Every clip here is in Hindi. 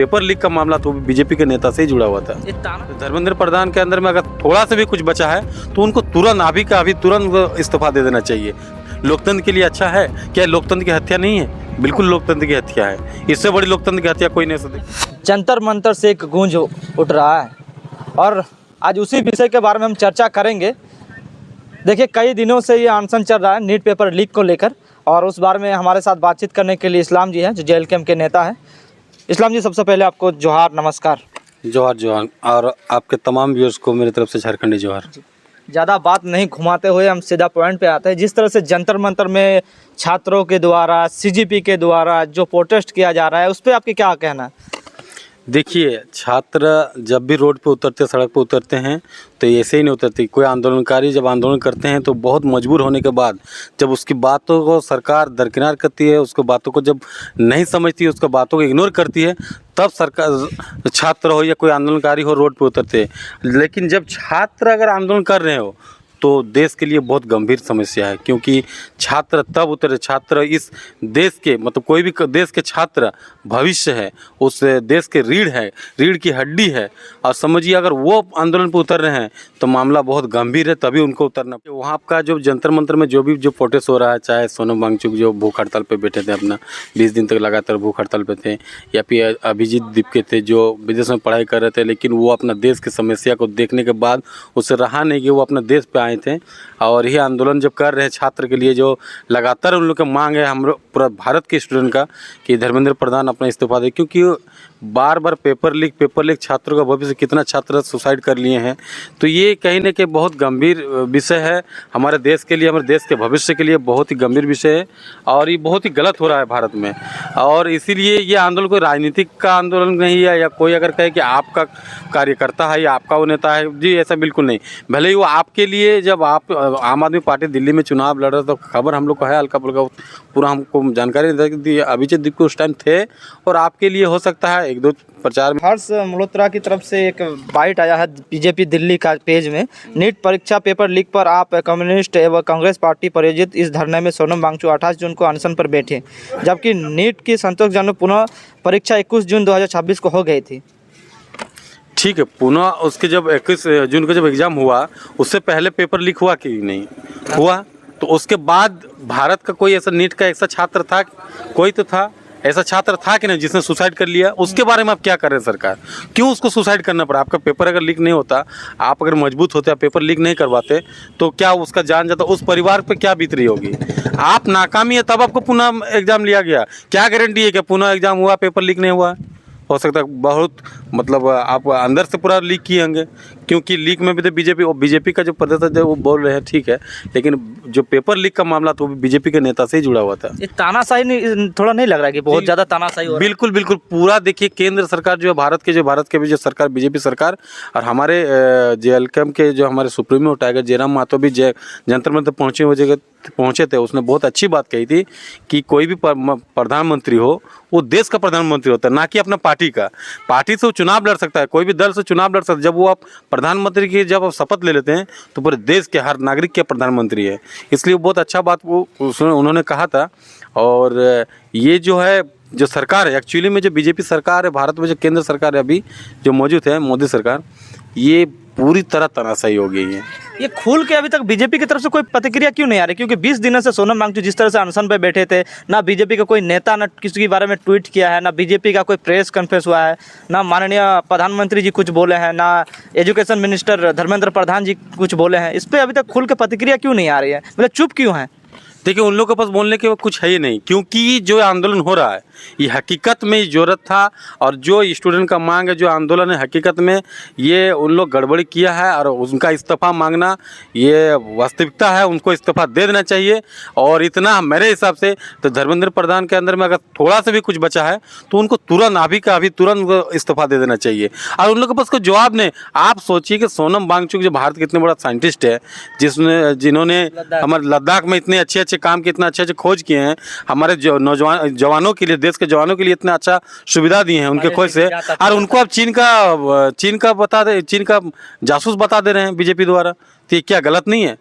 पेपर लीक का मामला तो बीजेपी के नेता से ही जुड़ा हुआ था। धर्मेंद्र प्रधान के अंदर में अगर थोड़ा सा भी कुछ बचा है तो उनको तुरंत अभी का अभी तुरंत इस्तीफा दे देना चाहिए। लोकतंत्र के लिए अच्छा है क्या? लोकतंत्र की हत्या नहीं है, बिल्कुल लोकतंत्र की हत्या है। इससे बड़ी लोकतंत्र की हत्या कोई नहीं सकती। जंतर मंतर से एक गूंज उठ रहा है और आज उसी विषय के बारे में हम चर्चा करेंगे। देखिए, कई दिनों से ये अनशन चल रहा है नीट पेपर लीक को लेकर, और उस बारे में हमारे साथ बातचीत करने के लिए इस्लाम जी हैं जो JLKM के नेता हैं। इस्लाम जी, सबसे पहले आपको जोहार, नमस्कार। जोहार जोहार, और आपके तमाम व्यूअर्स को मेरी तरफ से झारखंडी जोहार। ज़्यादा बात नहीं घुमाते हुए हम सीधा पॉइंट पे आते हैं। जिस तरह से जंतर मंतर में छात्रों के द्वारा, CGP के द्वारा जो प्रोटेस्ट किया जा रहा है, उस पर आपके क्या कहना है? देखिए, छात्र जब भी रोड पे उतरते, सड़क पे उतरते हैं तो ऐसे ही नहीं उतरते। कोई आंदोलनकारी जब आंदोलन करते हैं तो बहुत मजबूर होने के बाद जब उसकी बातों को सरकार दरकिनार करती है, उसको बातों को जब नहीं समझती है, उसको बातों को इग्नोर करती है, तब सरकार, छात्र हो या कोई आंदोलनकारी हो, रोड पे उतरते हैं। लेकिन जब छात्र अगर आंदोलन कर रहे हो तो देश के लिए बहुत गंभीर समस्या है, क्योंकि छात्र तब उतरे, छात्र इस देश के, मतलब कोई भी देश के छात्र भविष्य है, उस देश के रीढ़ है, रीढ़ की हड्डी है। और समझिए, अगर वो आंदोलन पर उतर रहे हैं तो मामला बहुत गंभीर है, तभी उनको उतरना। वहाँ का जो जंतर मंतर में जो प्रोटेस्ट हो रहा है, चाहे सोनम वांगचुक जो भूख हड़ताल पर बैठे थे, अपना 20 दिन तक लगातार भूख हड़ताल पे थे, या फिर अभिजीत दीपके थे जो विदेश में पढ़ाई कर रहे थे, लेकिन वो अपना देश की समस्या को देखने के बाद उससे रहा नहीं कि वो अपने देश पे आए थे। और यही आंदोलन जब कर रहे हैं छात्र के लिए, जो लगातार उन लोग की मांग है, हम पूरा भारत के स्टूडेंट का, कि धर्मेंद्र प्रधान अपना इस्तीफा दे, क्योंकि बार बार पेपर लीक छात्रों का भविष्य, कितना छात्र सुसाइड कर लिए हैं। तो ये कहीं ना कहीं बहुत गंभीर विषय है हमारे देश के लिए, हमारे देश के भविष्य के लिए बहुत ही गंभीर विषय है, और ये बहुत ही गलत हो रहा है भारत में। और इसीलिए ये आंदोलन कोई राजनीतिक का आंदोलन नहीं है, या कोई अगर कहे कि आपका कार्यकर्ता है या आपका वो नेता है, जी ऐसा बिल्कुल नहीं। भले ही वो आपके लिए, जब आप आम आदमी पार्टी दिल्ली में चुनाव लड़ रहे, तो खबर हम लोग को है, हल्का फुल्का पूरा हमको जानकारी दी, अभिजीत दीपके उस टाइम थे, और आपके लिए हो सकता है एक दो प्रचार में। हर्ष मल्होत्रा की तरफ से एक बाइट आया है बीजेपी दिल्ली का पेज में। नीट परीक्षा पेपर लीक पर आप कम्युनिस्ट एवं कांग्रेस पार्टी प्रायोजित इस धरने में सोनम वांगचुक 28 जून को अनशन पर बैठे, जबकि नीट की संतोषजनक पुनः परीक्षा 21 जून 2026 को हो गई थी। ठीक है, पुनः उसके जब 21 जून को जब एग्ज़ाम हुआ, उससे पहले पेपर लीक हुआ कि नहीं हुआ? तो उसके बाद भारत का कोई ऐसा नीट का ऐसा छात्र था, कोई तो था, ऐसा छात्र था कि नहीं जिसने सुसाइड कर लिया? उसके बारे में आप क्या कर रहे हैं सरकार? क्यों उसको सुसाइड करना पड़ा? आपका पेपर अगर लीक नहीं होता, आप अगर मजबूत होते, आप पेपर लीक नहीं करवाते, तो क्या उसका जान जाता? उस परिवार पे क्या बीत रही होगी? आप नाकामी है तब आपको पुनः एग्ज़ाम लिया गया। क्या गारंटी है कि पुनः एग्ज़ाम हुआ, पेपर लीक नहीं हुआ? हो सकता है बहुत, मतलब आप अंदर से पूरा लीक किए होंगे, क्योंकि लीक में भी तो बीजेपी का जो प्रदर्शन है वो बोल रहे हैं, ठीक है, लेकिन जो पेपर लीक का मामला तो बीजेपी के नेता से ही जुड़ा हुआ था। ये तानाशाही नहीं, थोड़ा नहीं लग रहा है कि बहुत ज़्यादा तानाशाही हो रहा है? बिल्कुल बिल्कुल, पूरा देखिए, केंद्र सरकार जो है, भारत के भी जो सरकार, बीजेपी सरकार, और हमारे JLKM के जो हमारे सुप्रीमो टाइगर जयराम मातो भी जंतर मंतर पहुँचे थे। उसने बहुत अच्छी बात कही थी कि कोई भी प्रधानमंत्री हो, वो देश का प्रधानमंत्री होता है, ना कि अपना पार्टी का। पार्टी से वो चुनाव लड़ सकता है, कोई भी दल से चुनाव लड़ सकता है। जब वो आप प्रधानमंत्री की जब आप शपथ ले लेते हैं तो पूरे देश के हर नागरिक के प्रधानमंत्री है, इसलिए बहुत अच्छा बात वो उन्होंने कहा था। और ये जो है, जो सरकार है, एक्चुअली में जो बीजेपी सरकार है भारत में, जो केंद्र सरकार है अभी जो मौजूद है, मोदी सरकार, ये पूरी तरह तानाशाही हो गई है। ये खुल के अभी तक बीजेपी की तरफ से कोई प्रतिक्रिया क्यों नहीं आ रही? क्योंकि 20 दिनों से सोनम वांगचुक जिस तरह से अनशन पे बैठे थे, ना बीजेपी का कोई नेता, ना किसी के बारे में ट्वीट किया है, ना बीजेपी का कोई प्रेस कॉन्फ्रेंस हुआ है, ना माननीय प्रधानमंत्री जी कुछ बोले हैं, ना एजुकेशन मिनिस्टर धर्मेंद्र प्रधान जी कुछ बोले हैं। इस पर अभी तक खुल के प्रतिक्रिया क्यों नहीं आ रही है? मतलब चुप क्यों है? देखिए, उन लोगों के पास बोलने के कुछ है ही नहीं, क्योंकि जो आंदोलन हो रहा है ये हकीकत में ज़रूरत था, और जो स्टूडेंट का मांग है, जो आंदोलन है, हकीकत में ये उन लोग गड़बड़ी किया है, और उनका इस्तीफा मांगना ये वास्तविकता है। उनको इस्तीफा दे देना चाहिए। और इतना मेरे हिसाब से तो धर्मेंद्र प्रधान के अंदर में अगर थोड़ा सा भी कुछ बचा है तो उनको तुरंत अभी का अभी तुरंत इस्तीफा दे देना चाहिए। और उन लोगों के पास कोई जवाब नहीं। आप सोचिए कि सोनम वांगचुक जो भारत के इतने बड़ा साइंटिस्ट है, जिन्होंने हमारे लद्दाख में इतने अच्छे काम के, इतना अच्छे खोज किए हैं, हमारे जो जवानों के लिए, देश के जवानों के लिए इतना अच्छा सुविधा दिए हैं उनके खोज से, और उनको अब चीन का जासूस बता दे रहे हैं बीजेपी द्वारा। तो ये क्या गलत नहीं है?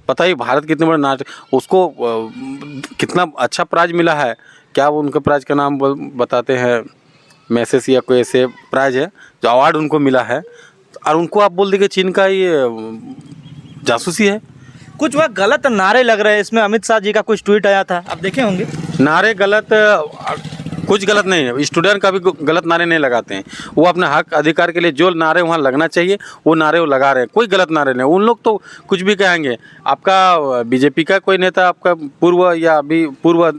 बताइए, भारत कितने बड़े नाटक, उसको कितना अच्छा प्राइज मिला है। क्या वो उनके प्राइज का नाम बताते हैं? मैसेज या कोई ऐसे प्राइज है जो अवार्ड उनको मिला है, और उनको आप बोल देंगे चीन का ये जासूसी है। कुछ वह गलत नारे लग रहे हैं इसमें। अमित शाह जी का कुछ ट्वीट आया था, आप देखे होंगे। नारे गलत, कुछ गलत नहीं है, स्टूडेंट का भी गलत नारे नहीं लगाते हैं। वो अपने हक अधिकार के लिए जो नारे वहाँ लगना चाहिए वो नारे वो लगा रहे हैं, कोई गलत नारे नहीं। उन लोग तो कुछ भी कहेंगे। आपका बीजेपी का कोई नेता, आपका पूर्व या अभी पूर्व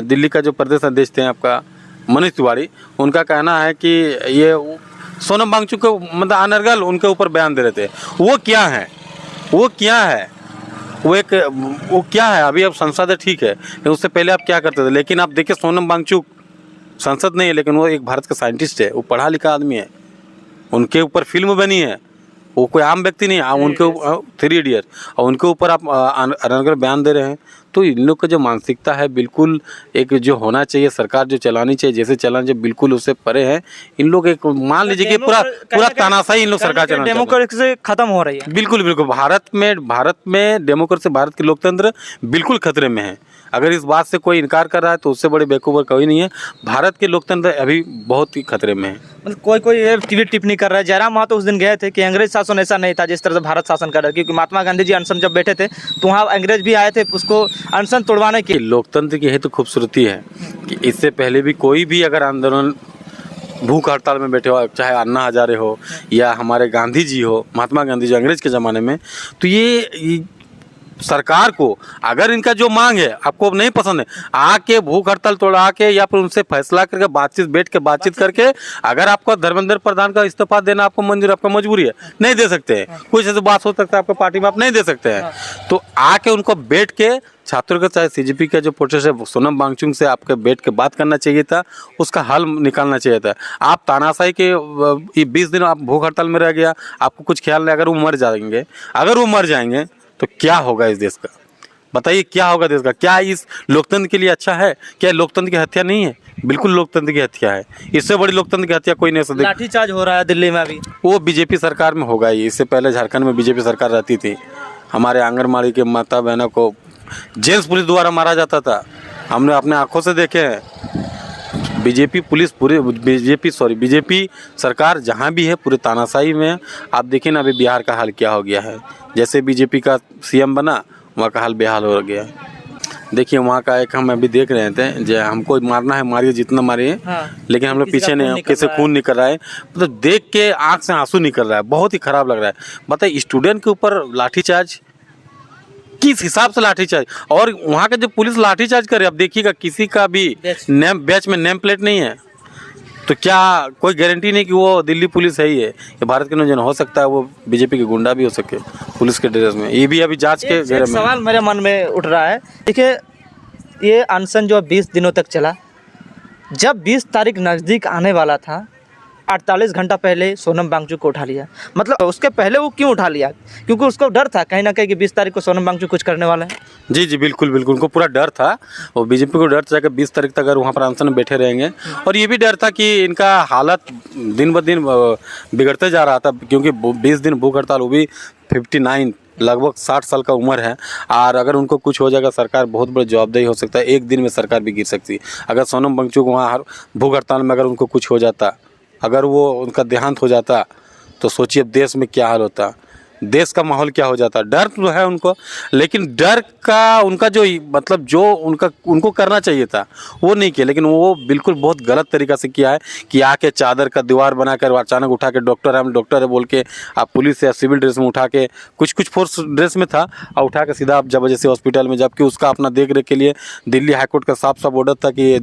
दिल्ली का जो प्रदेश अध्यक्ष थे आपका मनीष तिवारी, उनका कहना है कि ये सोनम वांगचुक को मतलब अनर्गल उनके ऊपर बयान दे रहे थे। वो क्या है, वो क्या है, वो क्या है? अभी अब संसद है, ठीक है, लेकिन उससे पहले आप क्या करते थे? लेकिन आप देखिए सोनम वांगचुक संसद नहीं है, लेकिन वो एक भारत का साइंटिस्ट है, वो पढ़ा लिखा आदमी है, उनके ऊपर फिल्म बनी है, वो कोई आम व्यक्ति नहीं है। उनके 3 इडियट, और उनके ऊपर आप अनर्गल बयान दे रहे हैं। तो इन लोग का जो मानसिकता है बिल्कुल एक जो होना चाहिए, सरकार जो चलानी चाहिए जैसे चलानी चाहिए, बिल्कुल उससे परे है। इन लोग एक मान लीजिए कि पूरा तानाशाही इन लोग सरकार चलाना, डेमोक्रेसी खत्म हो रही है। बिल्कुल बिल्कुल। भारत में डेमोक्रेसी, भारत के लोकतंत्र बिल्कुल खतरे में है। अगर इस बात से कोई इनकार कर रहा है तो उससे बड़े बेवकूफ़ कोई नहीं है। भारत के लोकतंत्र अभी बहुत ही खतरे में है। मतलब कोई ये टिप्पणी कर रहा है। जयराम महतो उस दिन गए थे कि अंग्रेज शासन ऐसा नहीं था जिस तरह से भारत शासन कर रहा है, क्योंकि महात्मा गांधी जी अनशन जब बैठे थे तो वहाँ अंग्रेज भी आए थे उसको अनशन तोड़वाने की। लोकतंत्र की है तो खूबसूरती है कि इससे पहले भी कोई भी अगर आंदोलन भूख हड़ताल में बैठे हो, चाहे अन्ना हजारे हो या हमारे गांधी जी हो, महात्मा गांधी जी अंग्रेज के ज़माने में, तो ये सरकार को अगर इनका जो मांग है आपको नहीं पसंद है, आके भूख हड़ताल तोड़ा के या फिर उनसे फैसला करके बातचीत करके अगर आपको धर्मेंद्र प्रधान का इस्तीफा देना आपको मंजूर, आपका मजबूरी है, नहीं दे सकते हैं। कुछ ऐसे बात हो सकता है आपको पार्टी में, आप नहीं दे सकते हैं। तो आके उनको बैठ के छात्रों का, चाहे सीजेपी का जो प्रोटेस्ट है, सोनम वांगचुक से आपके बैठ के बात करना चाहिए था, उसका हल निकालना चाहिए था। आप तानाशाही के 20 दिन आप भूख हड़ताल में रह गया, आपको कुछ ख्याल नहीं। अगर वो मर जाएंगे तो क्या होगा इस देश का? बताइए क्या होगा देश का? क्या इस लोकतंत्र के लिए अच्छा है? क्या लोकतंत्र की हत्या नहीं है? बिल्कुल लोकतंत्र की हत्या है। इससे बड़ी लोकतंत्र की हत्या कोई नहीं हो सकती। लाठीचार्ज हो रहा है दिल्ली में अभी, वो बीजेपी सरकार में होगा ही। इससे पहले झारखंड में बीजेपी सरकार रहती थी, हमारे आंगनबाड़ी के माता बहनों को जेंट्स पुलिस द्वारा मारा जाता था, हमने अपने आंखों से देखे हैं। बीजेपी सरकार जहाँ भी है पूरे तानाशाही में है। आप देखिए ना अभी बिहार का हाल क्या हो गया है। जैसे बीजेपी का सीएम बना, वहाँ का हाल बेहाल हो गया। देखिए वहाँ का एक हम अभी देख रहे थे, जो हमको मारना है मारिए, जितना मारिए, लेकिन हम लोग पीछे नहीं, कैसे खून निकल रहा है, मतलब देख के आँख से आंसू निकल रहा है, बहुत ही खराब लग रहा है। बताइए स्टूडेंट के ऊपर लाठीचार्ज, किस हिसाब से लाठीचार्ज? और वहाँ का जो पुलिस लाठीचार्ज करे, अब देखिएगा किसी का भी बैच में नेम प्लेट नहीं है, तो क्या कोई गारंटी नहीं कि वो दिल्ली पुलिस है ही है? ये भारत के नौजवान हो सकता है, वो बीजेपी के गुंडा भी हो सके पुलिस के ड्रेस में। ये भी अभी जांच के घेरे में। सवाल मेरे मन में उठ रहा है, देखिए ये अनशन जो 20 दिनों तक चला, जब 20 तारीख नज़दीक आने वाला था, 48 घंटा पहले सोनम वांगचुक को उठा लिया। मतलब उसके पहले वो क्यों उठा लिया? क्योंकि उसको डर था कहीं ना कहीं कि 20 तारीख को सोनम वांगचुक कुछ करने वाला है। जी बिल्कुल बिल्कुल, उनको पूरा डर था, और बीजेपी को डर था कि 20 तारीख तक अगर वहाँ पर अनशन में बैठे रहेंगे। और ये भी डर था कि इनका हालत दिन ब दिन बिगड़ते जा रहा था, क्योंकि 20 दिन भूख हड़ताल, वो भी 59, लगभग 60 साल का उम्र है। और अगर उनको कुछ हो जाएगा, सरकार बहुत बड़ी जवाबदेही हो सकता है, एक दिन में सरकार भी गिर सकती है। अगर सोनम वांगचुक वहाँ भूख हड़ताल में अगर उनको कुछ हो जाता, अगर वो उनका देहांत हो जाता, तो सोचिए देश में क्या हाल होता, देश का माहौल क्या हो जाता। डर तो है उनको, लेकिन डर का उनका जो मतलब जो उनको करना चाहिए था वो नहीं किया, लेकिन वो बिल्कुल बहुत गलत तरीक़ा से किया है कि आके चादर का दीवार बनाकर अचानक उठा के डॉक्टर है बोल के आप पुलिस या सिविल ड्रेस में उठा के, कुछ फोर्स ड्रेस में था, और उठा के सीधा आप जबरदस्ती हॉस्पिटल में, जबकि उसका अपना देख रेख के लिए दिल्ली हाईकोर्ट का साफ ऑर्डर था कि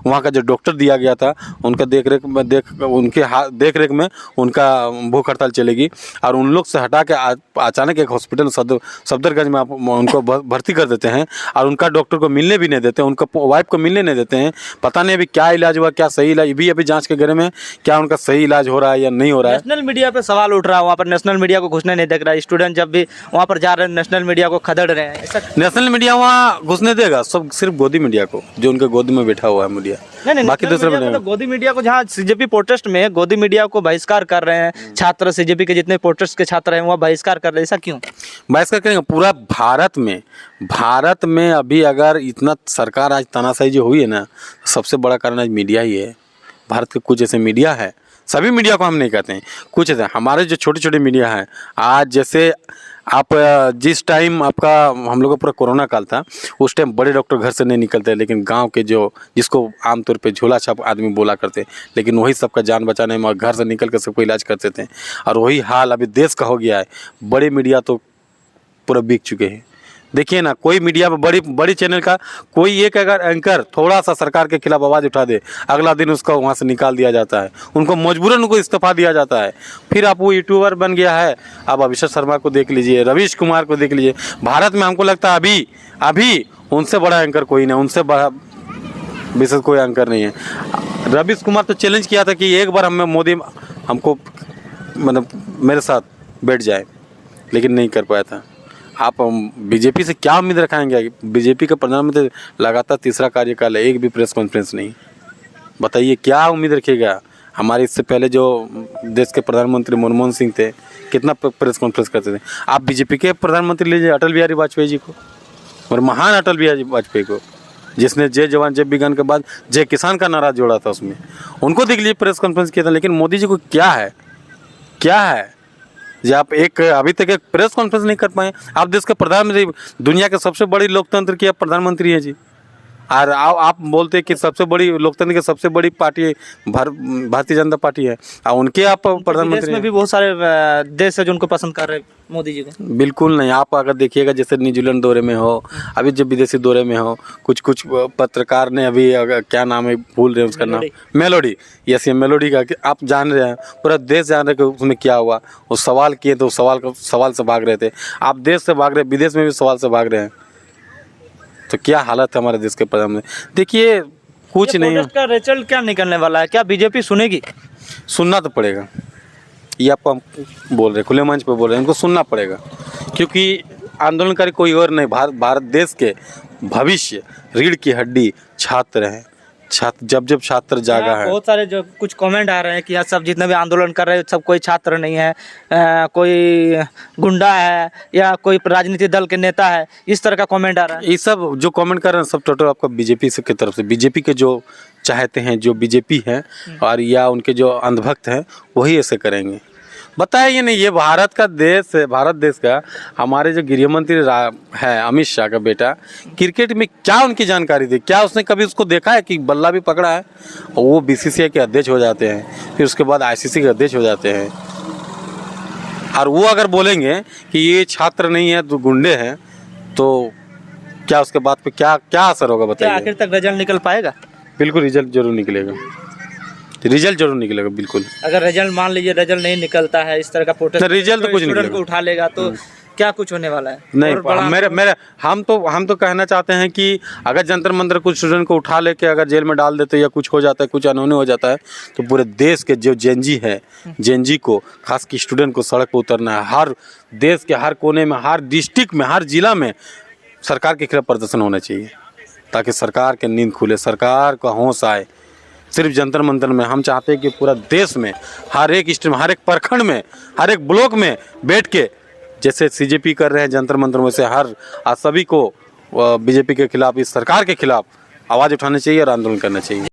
वहाँ का जो डॉक्टर दिया गया था उनका देख रेख में उनका भूख हड़ताल चलेगी। और उन लोग से हटा के अचानक एक हॉस्पिटल सफदरगंज में आप उनको भर्ती कर देते हैं, और उनका डॉक्टर को मिलने भी नहीं देते, उनका वाइफ को मिलने नहीं देते हैं। पता नहीं अभी क्या इलाज हुआ, क्या सही इलाज, अभी जांच के घेरे में, क्या उनका सही इलाज हो रहा है या नहीं हो रहा है। नेशनल मीडिया पे सवाल उठ रहा है, वहाँ पर नेशनल मीडिया को घुसने नहीं देख रहा है। स्टूडेंट जब भी वहाँ पर जा रहे हैं नेशनल मीडिया को खदेड़ रहे हैं। ऐसा नेशनल मीडिया वहाँ घुसने देगा? सब सिर्फ गोदी मीडिया को, जो उनके गोदी में बैठा हुआ है मीडिया, नहीं, बाकी दूसरे तो गोदी मीडिया को, जहाँ सीजेपी प्रोटेस्ट में गोदी मीडिया को बहिष्कार कर रहे हैं छात्र, सीजेपी के जितने प्रोटेस्ट के छात्र हैं वहाँ बहिष्कार कर रहे हैं, ऐसा क्यों बहिष्कार करेंगे? पूरा भारत में अभी अगर इतना सरकार आज तानाशाही जो हुई है ना, सबसे बड़ा कारण आज मीडिया ही है। भारत के कुछ ऐसे मीडिया है, सभी मीडिया को हम नहीं कहते हैं, कुछ ऐसे हमारे जो छोटे छोटे मीडिया हैं, आज जैसे आप जिस टाइम आपका हम लोग का पूरा कोरोना काल था, उस टाइम बड़े डॉक्टर घर से नहीं निकलते, लेकिन गांव के जो जिसको आमतौर पे झोला छाप आदमी बोला करते, लेकिन वही सबका जान बचाने में घर से निकल कर सबको इलाज करते थे। और वही हाल अभी देश का हो गया है। बड़े मीडिया तो पूरा बिक चुके हैं। देखिए ना, कोई मीडिया में बड़ी चैनल का कोई एक अगर एंकर थोड़ा सा सरकार के खिलाफ आवाज़ उठा दे, अगला दिन उसका वहाँ से निकाल दिया जाता है, उनको मजबूरन उनको इस्तीफा दिया जाता है। फिर आप वो यूट्यूबर बन गया है। अब अभिषेक शर्मा को देख लीजिए, रवीश कुमार को देख लीजिए। भारत में हमको लगता है अभी उनसे बड़ा एंकर कोई नहीं, उनसे बड़ा विशेष कोई एंकर नहीं है। रवीश कुमार तो चैलेंज किया था कि एक बार हमें मोदी हमको मतलब मेरे साथ बैठ जाए, लेकिन नहीं कर पाया था। आप बीजेपी से क्या उम्मीद रखाएंगे? बीजेपी का प्रधानमंत्री लगातार तीसरा कार्यकाल है, एक भी प्रेस कॉन्फ्रेंस नहीं। बताइए क्या उम्मीद रखिएगा? हमारे इससे पहले जो देश के प्रधानमंत्री मनमोहन सिंह थे, कितना प्रेस कॉन्फ्रेंस करते थे। आप बीजेपी के प्रधानमंत्री लीजिए अटल बिहारी वाजपेयी जी को, और महान अटल बिहारी वाजपेयी को, जिसने जय जवान जय विज्ञान के बाद जय किसान का नारा जोड़ा था, उसमें उनको देख लीजिए प्रेस कॉन्फ्रेंस किया था। लेकिन मोदी जी को क्या है जी, आप अभी तक एक प्रेस कॉन्फ्रेंस नहीं कर पाए। आप देश के प्रधानमंत्री, दुनिया के सबसे बड़ी लोकतंत्र के आप प्रधानमंत्री हैं जी, और आप बोलते हैं कि सबसे बड़ी लोकतंत्र की सबसे बड़ी पार्टी भारतीय जनता पार्टी है, और उनके आप प्रधानमंत्री में भी बहुत सारे देश है जो उनको पसंद कर रहे हैं मोदी जी को। बिल्कुल नहीं। आप अगर देखिएगा, जैसे न्यूजीलैंड दौरे में हो, अभी जब विदेशी दौरे में हो, कुछ पत्रकार ने अभी क्या नाम है, भूल रहे हैं उसका नाम, मेलोडी, यस ये मेलोडी का, कि आप जान रहे हैं, पूरा देश जान रहे कि उसमें क्या हुआ। वो सवाल किए तो सवाल से भाग रहे थे। आप देश से भाग रहे, विदेश में भी सवाल से भाग रहे हैं, तो क्या हालत है हमारे देश के प्रधानमंत्री। देखिए कुछ नहीं है। का रिजल्ट क्या निकलने वाला है? क्या बीजेपी सुनेगी? सुनना तो पड़ेगा, ये आपको हम बोल रहे हैं, खुले मंच पे बोल रहे हैं, इनको सुनना पड़ेगा, क्योंकि आंदोलनकारी कोई और नहीं, भारत देश के भविष्य, रीढ़ की हड्डी छात्र हैं। जब छात्र जागा है। बहुत सारे जो कुछ कमेंट आ रहे हैं कि यहाँ सब जितने भी आंदोलन कर रहे हैं सब कोई छात्र नहीं है, कोई गुंडा है या कोई राजनीतिक दल के नेता है, इस तरह का कमेंट आ रहा है। ये सब जो कमेंट कर रहे हैं सब टोटल आपका बीजेपी से की तरफ से, बीजेपी के जो चाहते हैं, जो बीजेपी हैं और या उनके जो अंधभक्त हैं, वही ऐसे करेंगे। बताइए नहीं, ये भारत का देश है, भारत देश का। हमारे जो गृह मंत्री है अमित शाह का बेटा, क्रिकेट में क्या उनकी जानकारी थी? क्या उसने कभी उसको देखा है कि बल्ला भी पकड़ा है? और वो बीसीसीआई के अध्यक्ष हो जाते हैं, फिर उसके बाद आईसीसी के अध्यक्ष हो जाते हैं, और वो अगर बोलेंगे कि ये छात्र नहीं है तो गुंडे हैं, तो क्या उसके बाद पे क्या असर होगा बताइए? आखिर तक रिजल्ट निकल पाएगा? बिल्कुल रिजल्ट जरूर निकलेगा, रिजल्ट जरूर निकलेगा बिल्कुल। अगर रिजल्ट मान लीजिए रिजल्ट नहीं निकलता है, इस तरह का प्रोटेस्ट, रिजल्ट तो कुछ नहीं को उठा लेगा तो क्या कुछ होने वाला है? नहीं, मेरे हम तो कहना चाहते हैं कि अगर जंतर मंतर कुछ स्टूडेंट को उठा लेके अगर जेल में डाल देते या कुछ हो जाता है, कुछ अनहोनी हो जाता है, तो पूरे देश के जो जेनजी है, जेनजी को खास की स्टूडेंट को सड़क पर उतरना है। हर देश के हर कोने में, हर डिस्ट्रिक्ट में, हर जिला में सरकार के खिलाफ प्रदर्शन होना चाहिए, ताकि सरकार के नींद खुले, सरकार का होश आए। सिर्फ जंतर मंतर में हम चाहते हैं कि पूरा देश में हर एक स्टेट में, हर एक प्रखंड में, हर एक ब्लॉक में बैठ के, जैसे सीजेपी कर रहे हैं जंतर मंतर में, से हर सभी को बीजेपी के खिलाफ, इस सरकार के खिलाफ आवाज़ उठानी चाहिए और आंदोलन करना चाहिए।